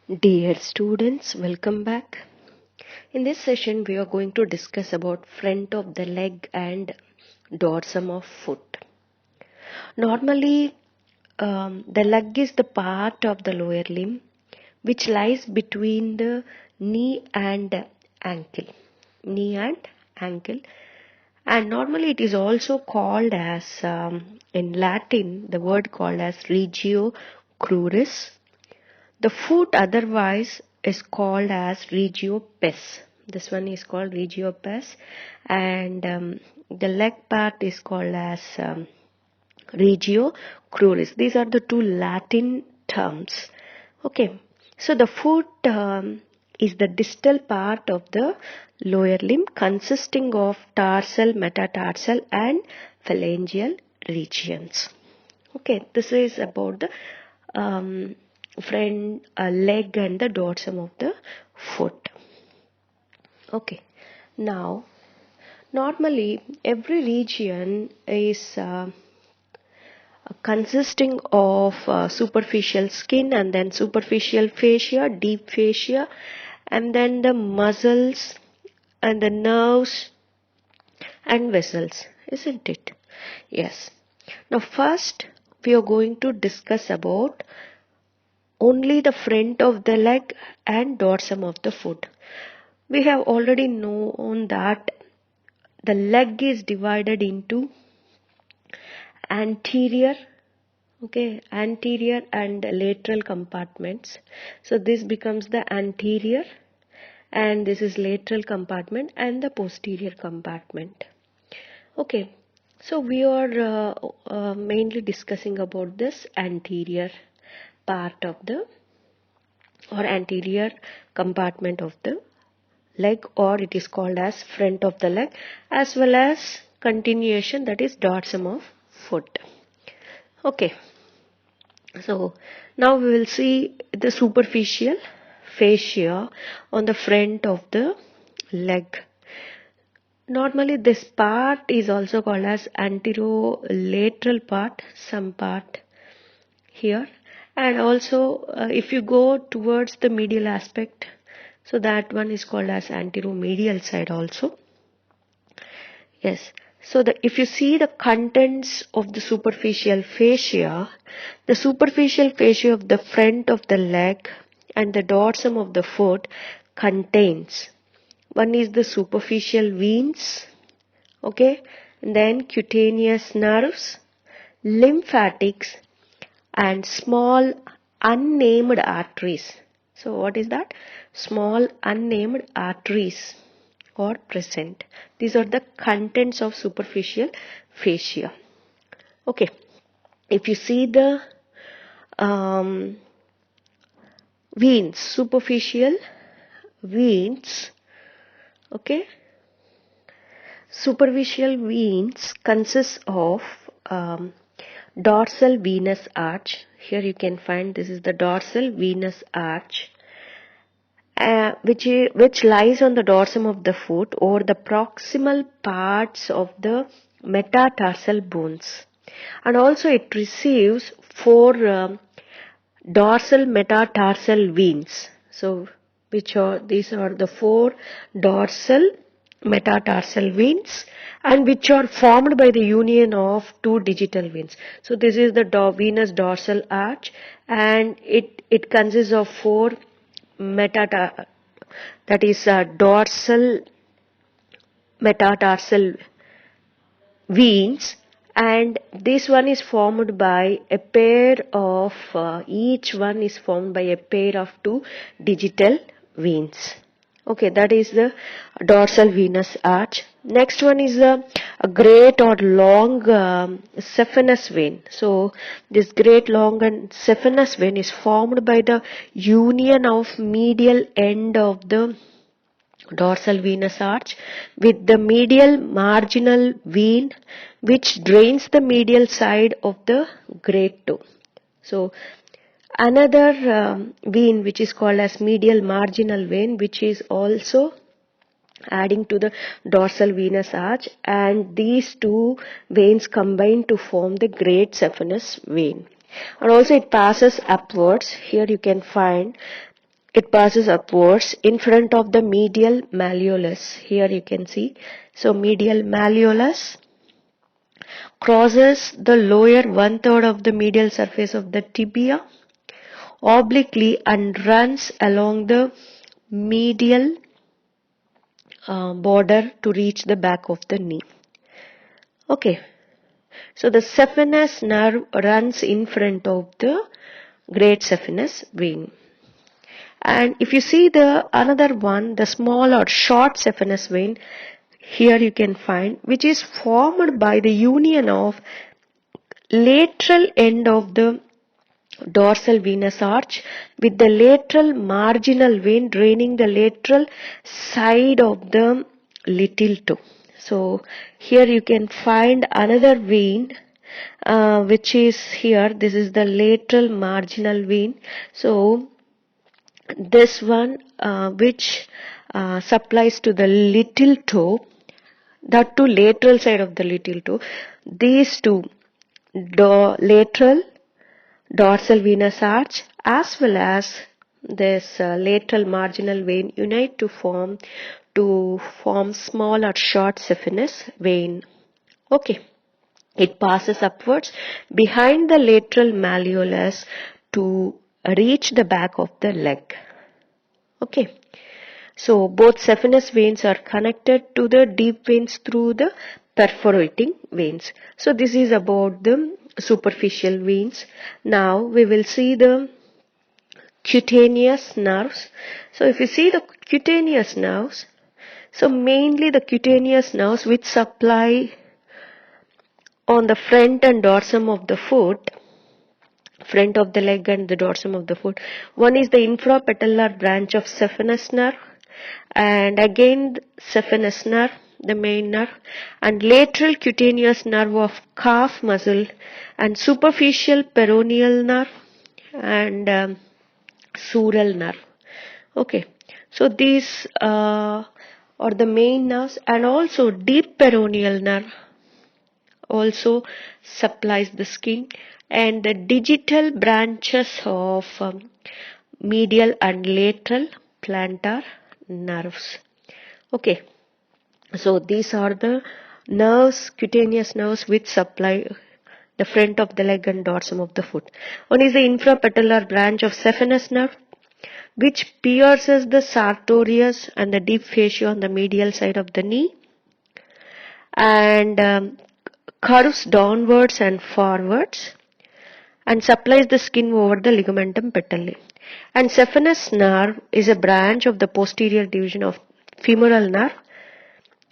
Dear students, welcome back. In this session, we are going to discuss about front of the leg and dorsum of foot. Normally, the leg is the part of the lower limb which lies between the knee and ankle. Knee and ankle. And normally it is also called as, in Latin, the word called as regio cruris. The foot otherwise is called as regio pes. This one is called regio pes, and the leg part is called as regio cruris. These are the two Latin terms. Okay, so the foot is the distal part of the lower limb consisting of tarsal, metatarsal and phalangeal regions. Okay, this is about the front leg and the dorsum of the foot. Okay, now normally every region is consisting of superficial skin and then superficial fascia, deep fascia, and then the muscles and the nerves and vessels, isn't it? Yes. Now first we are going to discuss about only the front of the leg and dorsum of the foot. We have already known that the leg is divided into anterior and lateral compartments. So this becomes the anterior, and this is lateral compartment and the posterior compartment. Okay, so we are mainly discussing about this anterior part of the or anterior compartment of the leg, or it is called as front of the leg, as well as continuation, that is dorsum of foot. Okay, so now we will see the superficial fascia on the front of the leg. Normally this part is also called as anterolateral part, some part here, and also if you go towards the medial aspect, so that one is called as anteromedial side also. Yes, so if you see the contents of the superficial fascia of the front of the leg and the dorsum of the foot contains, one is the superficial veins, okay, and then cutaneous nerves, lymphatics, and small unnamed arteries. So what is that? Small unnamed arteries are present. These are the contents of superficial fascia. Okay, if you see the veins, superficial veins, okay, superficial veins consist of dorsal venous arch. Here you can find this is the dorsal venous arch, which lies on the dorsum of the foot or the proximal parts of the metatarsal bones, and also it receives four dorsal metatarsal veins. So these are the four dorsal metatarsal veins, and which are formed by the union of two digital veins. So this is the venous dorsal arch, and it consists of four that is dorsal metatarsal veins, and this one is formed by a pair of each one is formed by a pair of two digital veins. Okay, that is the dorsal venous arch. Next one is a great or long saphenous vein. So this great, long and saphenous vein is formed by the union of medial end of the dorsal venous arch with the medial marginal vein, which drains the medial side of the great toe. So another vein which is called as medial marginal vein, which is also adding to the dorsal venous arch, and these two veins combine to form the great saphenous vein. And also it passes upwards. Here you can find it passes upwards in front of the medial malleolus. Here you can see. So medial malleolus crosses the lower one-third of the medial surface of the tibia obliquely and runs along the medial border to reach the back of the knee. Okay. So the saphenous nerve runs in front of the great saphenous vein. And if you see the another one, the small or short saphenous vein, here you can find, which is formed by the union of lateral end of the dorsal venous arch with the lateral marginal vein draining the lateral side of the little toe. So here you can find another vein which is here. This is the lateral marginal vein. So this one which supplies to the little toe, that to lateral side of the little toe. These two, lateral dorsal venous arch as well as this lateral marginal vein unite to form small or short saphenous vein. Okay. It passes upwards behind the lateral malleolus to reach the back of the leg. Okay. So both saphenous veins are connected to the deep veins through the perforating veins. So this is about the superficial veins. Now we will see the cutaneous nerves. So if you see the cutaneous nerves, so mainly the cutaneous nerves which supply on the front and dorsum of the foot, front of the leg and the dorsum of the foot. One is the infrapatellar branch of saphenous nerve, and again saphenous nerve, the main nerve, and lateral cutaneous nerve of calf muscle, and superficial peroneal nerve, and sural nerve. Okay, so these are the main nerves, and also deep peroneal nerve also supplies the skin, and the digital branches of medial and lateral plantar nerves. Okay, so these are the nerves, cutaneous nerves which supply the front of the leg and dorsum of the foot. One is the infrapatellar branch of saphenous nerve which pierces the sartorius and the deep fascia on the medial side of the knee, and curves downwards and forwards and supplies the skin over the ligamentum patellae. And saphenous nerve is a branch of the posterior division of femoral nerve.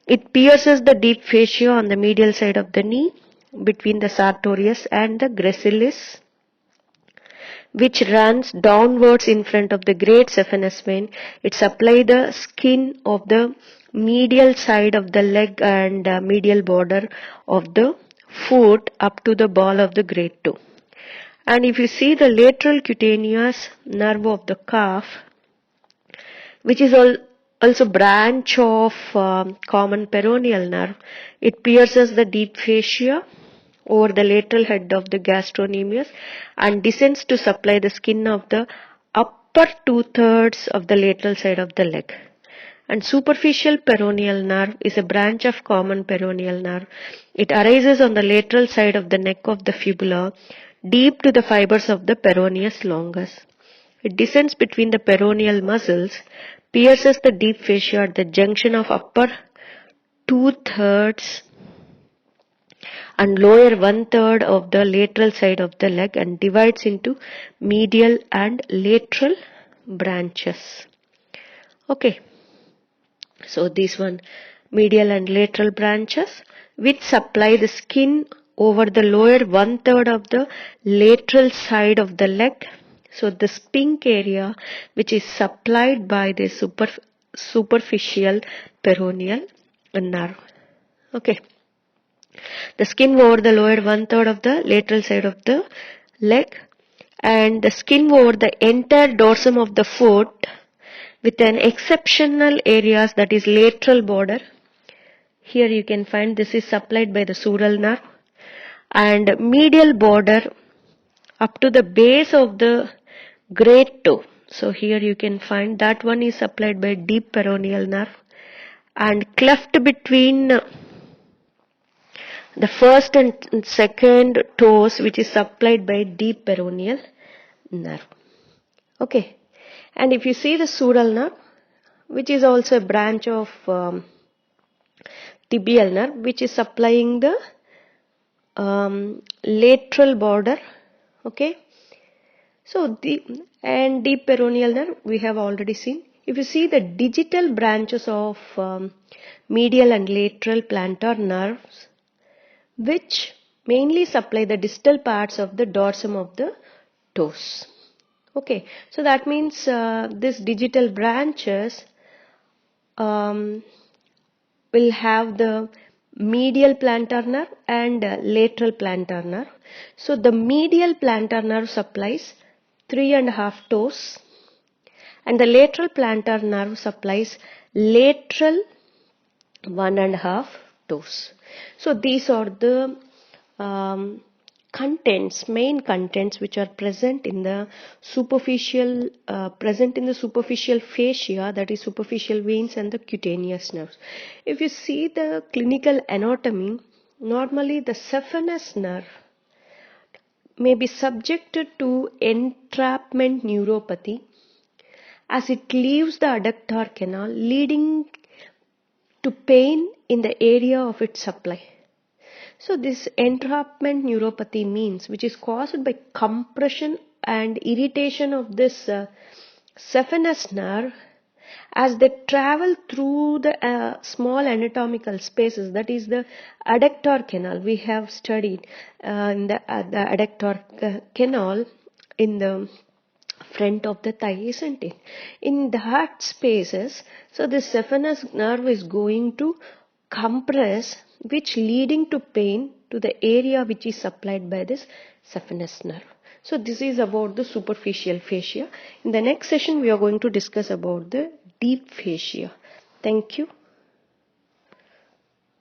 It pierces the deep fascia on the medial side of the knee between the sartorius and the gracilis, which runs downwards in front of the great saphenous vein. It supplies the skin of the medial side of the leg and medial border of the foot up to the ball of the great toe. And if you see the lateral cutaneous nerve of the calf, which is also branch of common peroneal nerve, it pierces the deep fascia over the lateral head of the gastrocnemius and descends to supply the skin of the upper 2/3 of the lateral side of the leg. And superficial peroneal nerve is a branch of common peroneal nerve. It arises on the lateral side of the neck of the fibula, deep to the fibers of the peroneus longus. It descends between the peroneal muscles, pierces the deep fascia at the junction of upper 2/3 and lower 1/3 of the lateral side of the leg and divides into medial and lateral branches. Okay. So this one, medial and lateral branches which supply the skin over the lower 1/3 of the lateral side of the leg. So this pink area which is supplied by the superficial peroneal nerve. Okay. The skin over the lower 1/3 of the lateral side of the leg, and the skin over the entire dorsum of the foot with an exceptional areas, that is lateral border. Here you can find this is supplied by the sural nerve, and medial border up to the base of the great toe. So here you can find that one is supplied by deep peroneal nerve, and cleft between the first and second toes, which is supplied by deep peroneal nerve. Okay, and if you see the sural nerve, which is also a branch of tibial nerve, which is supplying the lateral border. Okay, so deep peroneal nerve we have already seen. If you see the digital branches of medial and lateral plantar nerves, which mainly supply the distal parts of the dorsum of the toes. Okay, so that means these digital branches will have the medial plantar nerve and lateral plantar nerve. So the medial plantar nerve supplies 3.5 toes, and the lateral plantar nerve supplies lateral 1.5 toes. So these are the main contents which are present in the superficial fascia, that is superficial veins and the cutaneous nerves. If you see the clinical anatomy, normally the saphenous nerve may be subjected to entrapment neuropathy as it leaves the adductor canal, leading to pain in the area of its supply. So this entrapment neuropathy means which is caused by compression and irritation of this saphenous nerve as they travel through the small anatomical spaces, that is the adductor canal. We have studied in the adductor canal in the front of the thigh, isn't it? In that spaces, so the saphenous nerve is going to compress, which leading to pain to the area which is supplied by this saphenous nerve. So this is about the superficial fascia. In the next session we are going to discuss about the deep fascia. Thank you.